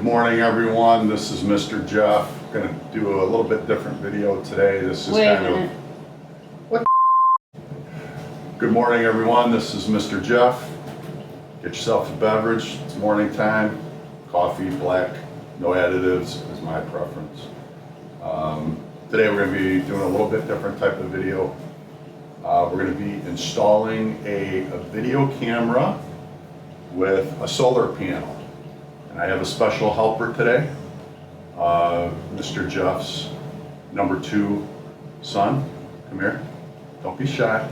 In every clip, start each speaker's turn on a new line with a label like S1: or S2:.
S1: Good morning, everyone. This is Mr. Jeff. Going to do a little bit different video today. This is
S2: Wait a minute.
S1: What? Good morning, everyone. This is Mr. Jeff. Get yourself a beverage. It's morning time. Coffee, black, no additives is my preference. Today we're going to be doing a little bit different type of video. We're going to be installing a video camera with a solar panel. And I have a special helper today, Mr. Jeff's number 2 son. Come here. Don't be shy.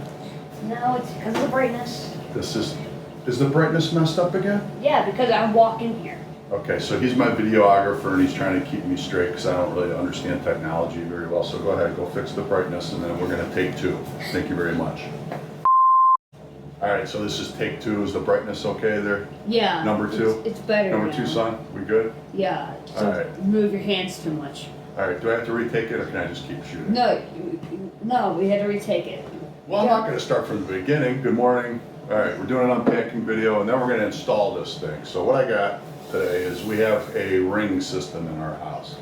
S2: No, it's because of the brightness.
S1: Is the brightness messed up again?
S2: Yeah, because I'm walking here.
S1: Okay, so he's my videographer and he's trying to keep me straight because I don't really understand technology very well. So go ahead, go fix the brightness and then we're going to take 2. Thank you very much. All right, so this is take 2. Is the brightness okay there?
S2: Yeah.
S1: Number 2?
S2: It's better
S1: Number
S2: now.
S1: 2, son? We good?
S2: Yeah.
S1: All
S2: Don't
S1: right.
S2: move your hands too much.
S1: All right, do I have to retake it or can I just keep shooting?
S2: No, we had to retake it.
S1: Well, I'm not going to start from the beginning. Good morning. All right, we're doing an unpacking video and then we're going to install this thing. So what I got today is we have a Ring system in our house.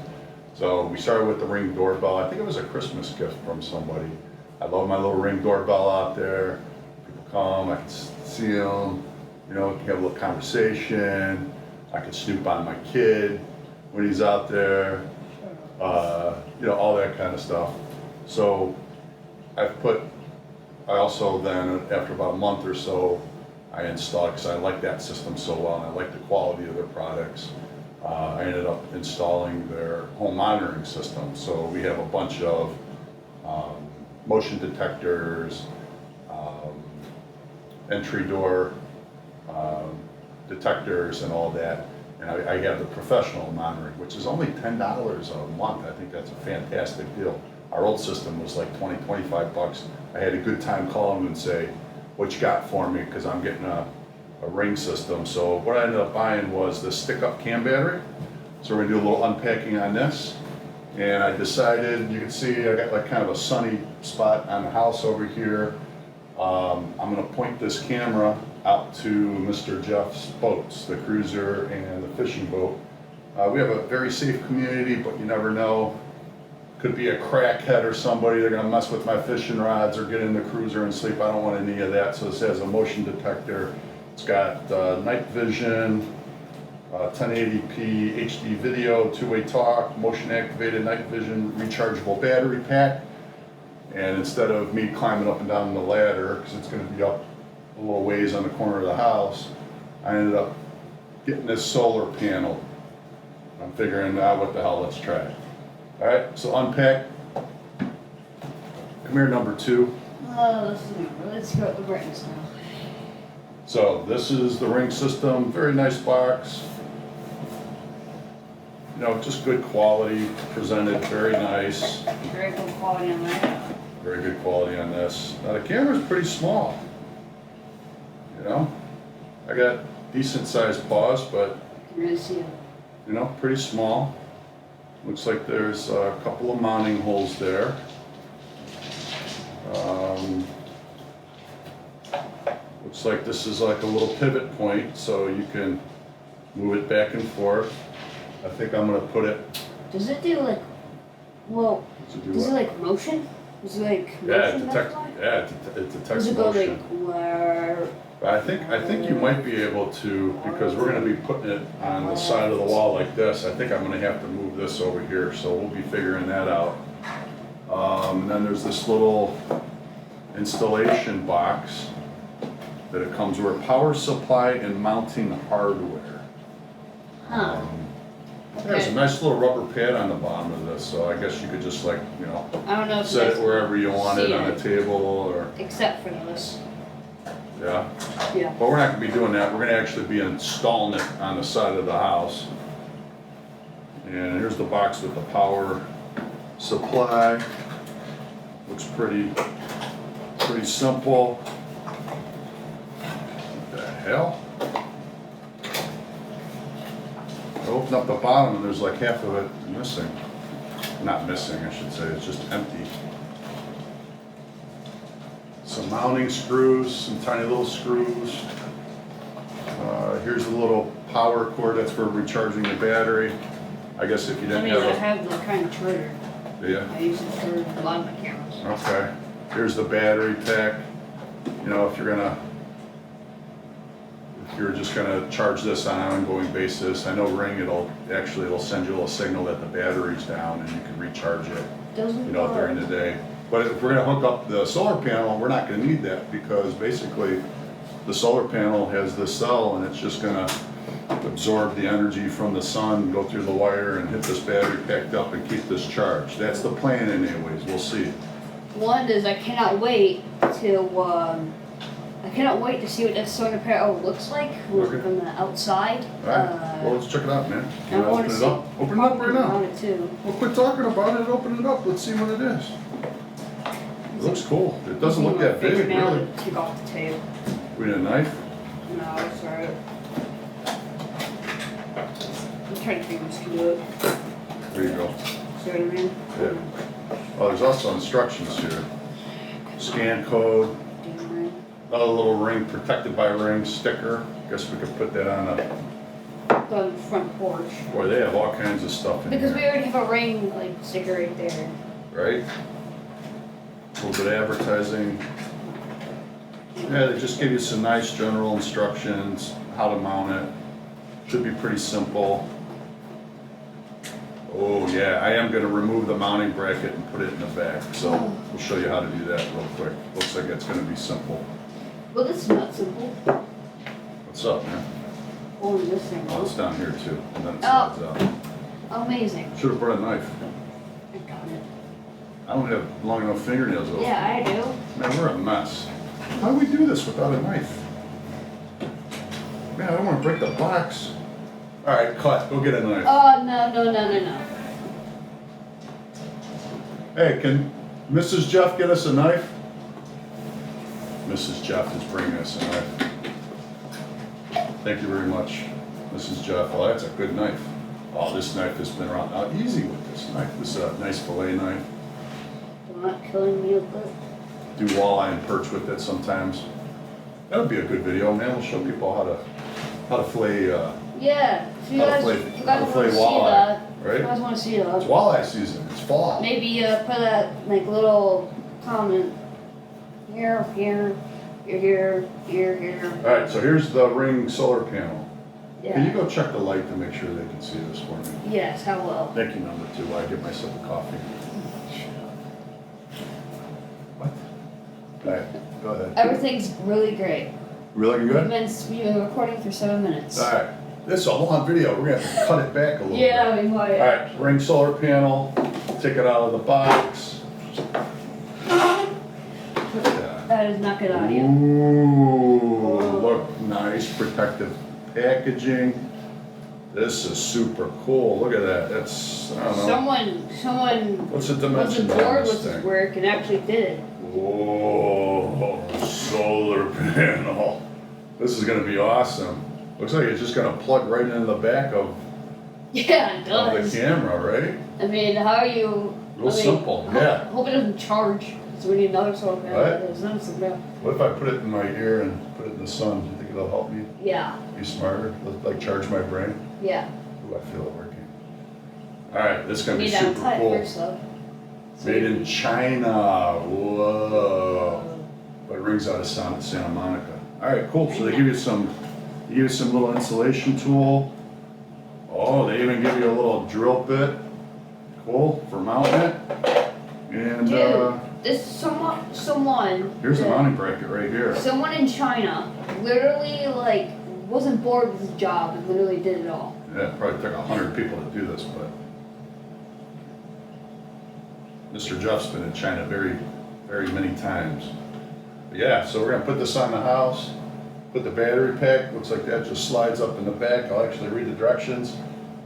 S1: So we started with the Ring doorbell. I think it was a Christmas gift from somebody. I love my little Ring doorbell out there. People come, I can see them, you know, have a little conversation. I can snoop on my kid when he's out there, you know, all that kind of stuff. So I also then, after about a month or so, I installed, because I like that system so well and I like the quality of their products, I ended up installing their home monitoring system. So we have a bunch of motion detectors, entry door detectors and all that. And I have the professional monitoring, which is only $10 a month. I think that's a fantastic deal. Our old system was like 20, 25 bucks. I had a good time calling them and say, what you got for me? Because I'm getting a Ring system. So what I ended up buying was the stick-up cam battery. So we're gonna do a little unpacking on this. And I decided, you can see I got like kind of a sunny spot on the house over here. I'm gonna point this camera out to Mr. Jeff's boats, the cruiser and the fishing boat. We have a very safe community, but you never know. Could be a crackhead or somebody, they're gonna mess with my fishing rods or get in the cruiser and sleep. I don't want any of that. So this has a motion detector. It's got night vision, 1080p HD video, 2-way talk, motion activated night vision, rechargeable battery pack. And instead of me climbing up and down the ladder, because it's gonna be up a little ways on the corner of the house, I ended up getting this solar panel. I'm figuring, what the hell, let's try it. All right, so unpack. Come here, number 2.
S2: Let's go with the brightness now.
S1: So this is the Ring system, very nice box. You know, just good quality, presented very nice.
S2: Very good quality on that.
S1: Very good quality on this. Now the camera's pretty small. You know, I got decent sized paws, but
S2: I can really see it.
S1: you know, pretty small. Looks like there's a couple of mounting holes there. Looks like this is like a little pivot point, so you can move it back and forth. I think I'm gonna put it.
S2: Does it do like, well,
S1: Does
S2: it like motion? Is it like
S1: Yeah,
S2: motion?
S1: it detects
S2: Does it go
S1: motion.
S2: like where?
S1: But I think you might be able to, because we're gonna be putting it on the side of the wall like this. I think I'm gonna have to move this over here, so we'll be figuring that out. And then there's this little installation box that it comes with power supply and mounting hardware.
S2: Huh.
S1: There's a
S2: Okay.
S1: nice little rubber pad on the bottom of this, so I guess you could just like, you know,
S2: I don't know if
S1: set it
S2: that's-
S1: wherever you want it,
S2: see
S1: on
S2: it.
S1: a table or,
S2: Except for this.
S1: yeah.
S2: Yeah.
S1: But we're not gonna be doing that, we're gonna actually be installing it on the side of the house. And here's the box with the power supply. Looks pretty simple. What the hell? I open up the bottom and there's like half of it missing. Not missing, I should say, it's just empty. Some mounting screws, some tiny little screws. Here's a little power cord, that's for recharging the battery. I guess if you
S2: I
S1: didn't
S2: mean,
S1: have
S2: I
S1: a,
S2: have the kind of charger.
S1: yeah,
S2: I use it for a lot of my cameras.
S1: okay. Here's the battery pack. You know, if you're just gonna charge this on an ongoing basis, I know Ring, it'll send you a little signal that the battery's down and you can recharge it,
S2: Doesn't
S1: you know, during the day. But if we're gonna hook up the solar panel, we're not gonna need that because basically the solar panel has this cell and it's just gonna absorb the energy from the sun, go through the wire and hit this battery packed up and keep this charged. That's the plan anyways, we'll see.
S2: One is I cannot wait to see what that solar panel looks like
S1: Okay.
S2: from the outside.
S1: All right, well, let's check it out, man.
S2: I
S1: You wanna
S2: want
S1: open
S2: to
S1: it
S2: see.
S1: up? Open it up right now.
S2: On it too.
S1: Well, quit talking about it, open it up, let's see what it is. It looks cool. It doesn't look that big,
S2: Now
S1: really.
S2: to take off the tape.
S1: We need a knife?
S2: No, it's alright. I'm trying to figure this can do it.
S1: There you go.
S2: See what I mean?
S1: Yeah. Oh, there's also instructions here. Scan code,
S2: Damn right.
S1: another little ring, protected by ring sticker. Guess we could put that on
S2: On the front porch.
S1: boy, they have all kinds of stuff in
S2: Because we
S1: here,
S2: already have a ring like sticker right there.
S1: right? A little bit of advertising. Yeah, they just give you some nice general instructions, how to mount it. Should be pretty simple. Oh yeah, I am gonna remove the mounting bracket and put it in the back, so we'll show you how to do that real quick. Looks like it's gonna be simple.
S2: Well, this is not simple.
S1: What's up, man?
S2: Only this thing.
S1: Oh, it's down here too, and then it
S2: Oh.
S1: slides out.
S2: Amazing.
S1: Should have brought a knife.
S2: I got it.
S1: I don't have long enough fingernails though.
S2: Yeah, I do.
S1: Man, we're a mess. How do we do this without a knife? Man, I don't wanna break the box. All right, cut, go get a knife.
S2: Oh, no.
S1: Hey, can Mrs. Jeff get us a knife? Mrs. Jeff is bringing us a knife. Thank you very much, Mrs. Jeff. Oh, that's a good knife. Oh, this knife has been around. Now, easy with this knife. This is a nice fillet knife.
S2: You're not killing me with it.
S1: Do walleye and perch with it sometimes. That'll be a good video, man. We'll show people how to fillet,
S2: Yeah. If you
S1: how to
S2: guys,
S1: fillet,
S2: if you
S1: how
S2: guys
S1: to
S2: want
S1: fillet
S2: to see
S1: walleye,
S2: that, if you
S1: right?
S2: guys want to see
S1: It's
S2: that,
S1: walleye season. It's fall.
S2: maybe put a like little comment here. Here.
S1: All right, so here's the Ring solar panel. Can you
S2: Yeah.
S1: go check the light to make sure they can see this for me?
S2: Yes, I will.
S1: Thank you, number two, while I get myself a coffee. What? All right, go ahead.
S2: Everything's really great.
S1: Really
S2: We've
S1: good?
S2: been recording for 7 minutes.
S1: All right, this is a long video, we're gonna have to cut it back a little bit.
S2: Yeah, we might.
S1: All right, Ring solar panel, take it out of the box. Look at that.
S2: That is not good audio.
S1: Ooh, look, nice protective packaging. This is super cool, look at that, that's, I don't know.
S2: Someone
S1: What's the
S2: was
S1: dimensions on
S2: bored
S1: this
S2: with his
S1: thing?
S2: work and actually did it.
S1: Whoa, solar panel. This is gonna be awesome. Looks like it's just gonna plug right into the back of
S2: Yeah, it
S1: the
S2: does.
S1: camera, right?
S2: I mean, how are you?
S1: Real simple, yeah.
S2: Hope it doesn't charge. So we need another solar panel.
S1: What?
S2: There's another solar panel.
S1: What if I put it in my ear and put it in the sun? Do you think it'll help me
S2: Yeah,
S1: be smarter? Like charge my brain?
S2: yeah.
S1: Ooh, I feel it working. All right, this is
S2: We
S1: gonna be
S2: need to
S1: super
S2: untie it
S1: cool.
S2: first though.
S1: Made in China, whoa. But it rings out of Santa Monica. All right, cool, so they give you some little insulation tool. Oh, they even give you a little drill bit. Cool, for mounting it. And
S2: Dude, this someone.
S1: here's the
S2: that-
S1: mounting bracket right here.
S2: Someone in China literally like wasn't bored with his job and literally did it all.
S1: Yeah, it probably took 100 people to do this, but Mr. Jeff's been in China very, very many times. But yeah, so we're gonna put this on the house, put the battery pack, looks like that just slides up in the back. I'll actually read the directions,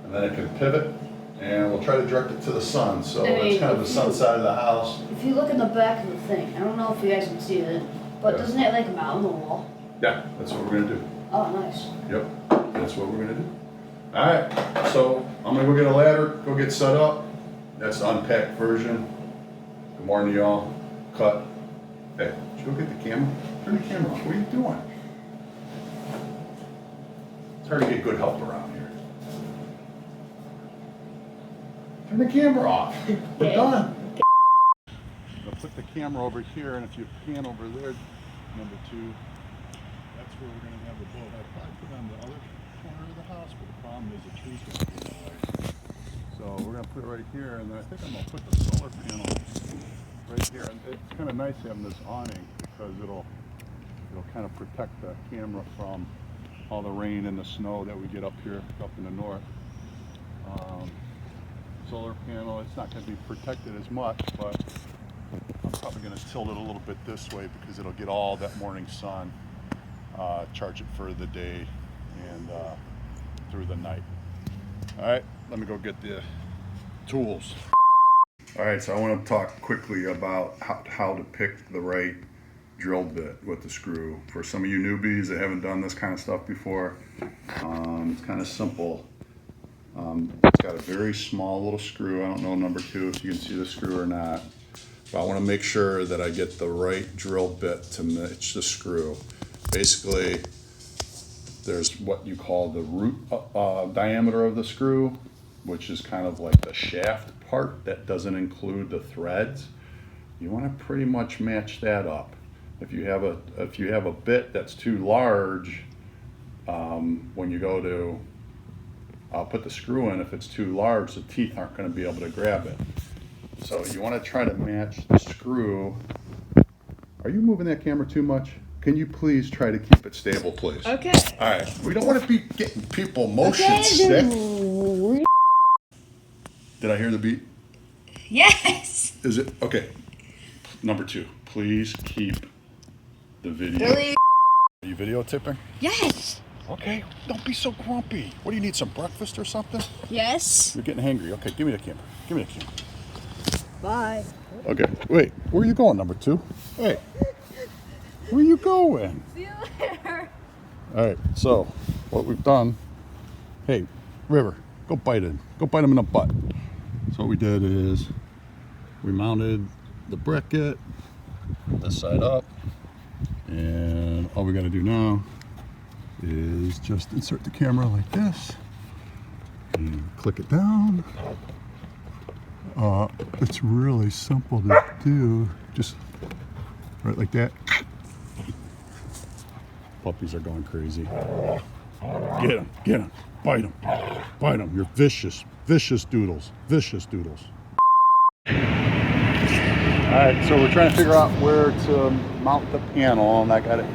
S1: and then it can pivot, and we'll try to direct it to the sun, so
S2: I mean,
S1: it's kind of the
S2: if
S1: sun
S2: you-
S1: side of the house.
S2: If you look in the back of the thing, I don't know if you guys can see it, but
S1: Yeah.
S2: doesn't it like mount on the wall?
S1: Yeah, that's what we're gonna do.
S2: Oh, nice.
S1: Yep, that's what we're gonna do. All right, so I'm gonna go get a ladder, go get set up. That's the unpacked version. Good morning, y'all. Cut. Hey, did you go get the camera? Turn the camera off. What are you doing? hard to get good help around here. Turn the camera off. We're done. I'll put the camera over here, and if you pan over there, number 2, that's where we're going to have the boat. I'd probably put it on the other corner of the house, but the problem is the tree's going to be in the way. So we're going to put it right here, and then I think I'm going to put the solar panel right here. And it's kind of nice having this awning because it'll kind of protect the camera from all the rain and the snow that we get up here, up in the north. Solar panel, it's not going to be protected as much, but I'm probably going to tilt it a little bit this way because it'll get all that morning sun, charge it for the day and through the night. All right, let me go get the tools. All right, so I want to talk quickly about how to pick the right drill bit with the screw. For some of you newbies that haven't done this kind of stuff before, it's kind of simple. It's got a very small little screw. I don't know, number 2, if you can see the screw or not. But I want to make sure that I get the right drill bit to match the screw. Basically, there's what you call the root diameter of the screw, which is kind of like the shaft part that doesn't include the threads. You want to pretty much match that up. If you have a bit that's too large, when you go to put the screw in, if it's too large, the teeth aren't going to be able to grab it. So you want to try to match the screw. Are you moving that camera too much? Can you please try to keep it stable, please?
S2: Okay.
S1: All right. We don't want to be getting people motion sick. Did I hear the beat?
S2: Yes.
S1: Is it? Okay. Number 2, please keep the video.
S2: Really?
S1: Are you videotaping?
S2: Yes.
S1: Okay. Don't be so grumpy. What do you need, some breakfast or something?
S2: Yes.
S1: You're getting hangry. Okay, give me the camera. Give me the camera.
S2: Bye.
S1: Okay. Wait, where are you going, number 2? Hey. Where are you going?
S2: See you later.
S1: All right, so what we've done, hey, River, go bite him. Go bite him in the butt. So what we did is we mounted the bracket this side up, and all we got to do now is just insert the camera like this and click it down. It's really simple to do, just right like that. Puppies are going crazy. Get him, bite him. You're vicious doodles. All right, so we're trying to figure out where to mount the panel, and I got it.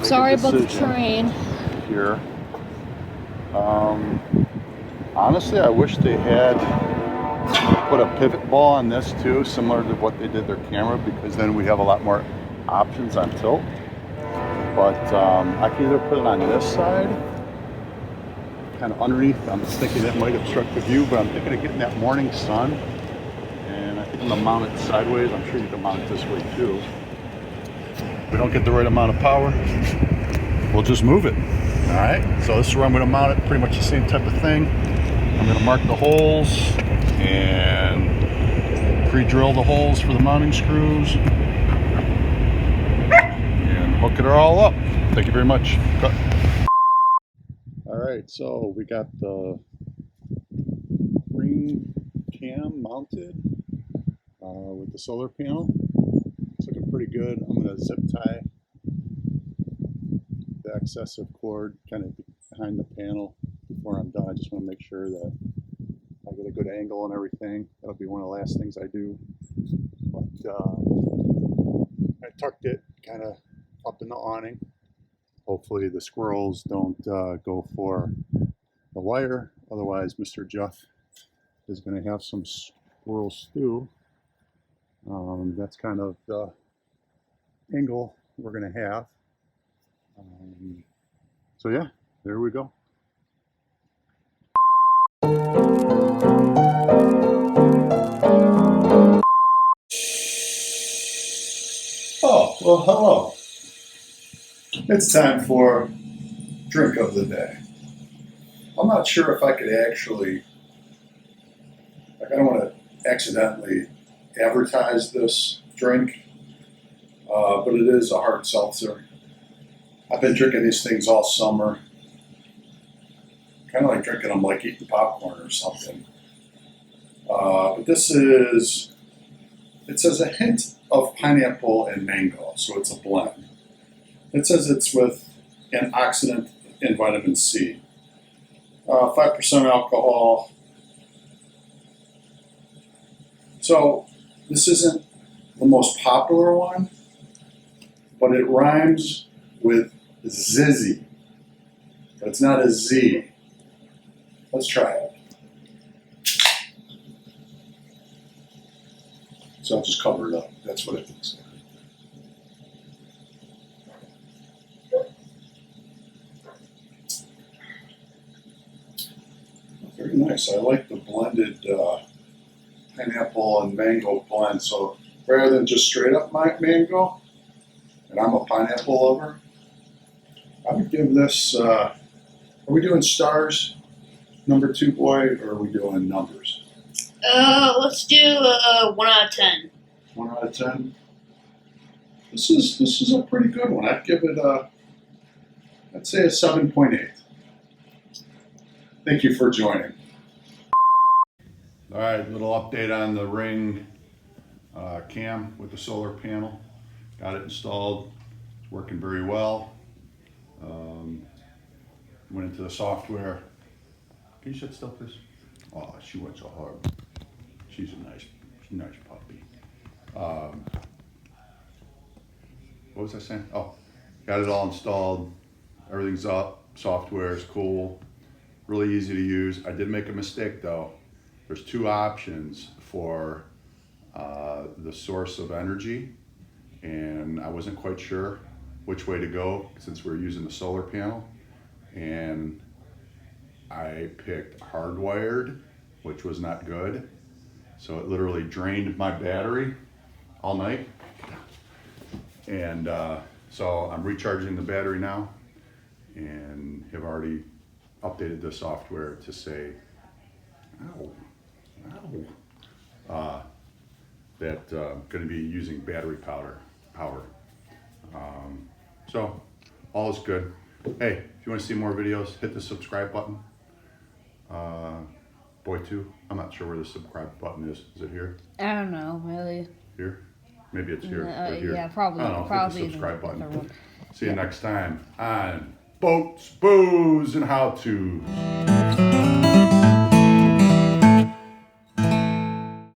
S2: Sorry about the train.
S1: Here. Honestly, I wish they had put a pivot ball on this too, similar to what they did their camera, because then we have a lot more options on tilt. But I can either put it on this side, kind of underneath. I'm thinking that might obstruct the view, but I'm thinking of getting that morning sun. And I think I'm gonna mount it sideways. I'm sure you can mount it this way too. If we don't get the right amount of power, we'll just move it. All right, so this is where I'm gonna mount it, pretty much the same type of thing. I'm gonna mark the holes and pre-drill the holes for the mounting screws. Hook it all up. Thank you very much. Cut. All right, so we got the ring cam mounted with the solar panel. It's looking pretty good. I'm going to zip tie the excessive cord kind of behind the panel before I'm done. I just want to make sure that I get a good angle and everything. That'll be one of the last things I do. But I tucked it kind of up in the awning. Hopefully the squirrels don't go for the wire. Otherwise, Mr. Jeff is going to have some squirrel stew. That's kind of the angle we're going to have. So yeah, there we go. Oh, well, hello. It's time for drink of the day. I'm not sure if I could actually, I don't want to accidentally advertise this drink, but it is a hard seltzer. I've been drinking these things all summer. Kind of like drinking them like eating popcorn or something. But this is, it says a hint of pineapple and mango, so it's a blend. It says it's with antioxidant and vitamin C. 5% alcohol. So this isn't the most popular one, but it rhymes with Zizzy. But it's not a Z. Let's try it. So I'll just cover it up. That's what it looks like. Very nice. I like the blended pineapple and mango blend. So rather than just straight up mango, and I'm a pineapple lover, I would give this, are we doing stars, number 2 boy, or are we doing numbers?
S2: Let's do 1 out of 10.
S1: 1 out of 10? This is a pretty good one. I'd give it I'd say a 7.8. Thank you for joining. All right, little update on the Ring cam with the solar panel. Got it installed. It's working very well. Went into the software. Can you sit still, please? Oh, she went so hard. She's a nice puppy. What was I saying? Oh, got it all installed. Everything's up. Software is cool. Really easy to use. I did make a mistake though. There's 2 options for the source of energy, and I wasn't quite sure which way to go since we're using the solar panel. And I picked hardwired, which was not good. So it literally drained my battery all night. And so I'm recharging the battery now, and have already updated the software to say, that I'm going to be using battery power. So all is good. Hey, if you want to see more videos, hit the subscribe button. Boy 2, I'm not sure where the subscribe button is. Is it here?
S2: I don't know, really.
S1: Here? Maybe it's here. Right here.
S2: Yeah, probably.
S1: I don't know.
S2: Probably
S1: hit the subscribe
S2: the
S1: button.
S2: other one.
S1: See you next time on Boats, Booze, and How-Tos.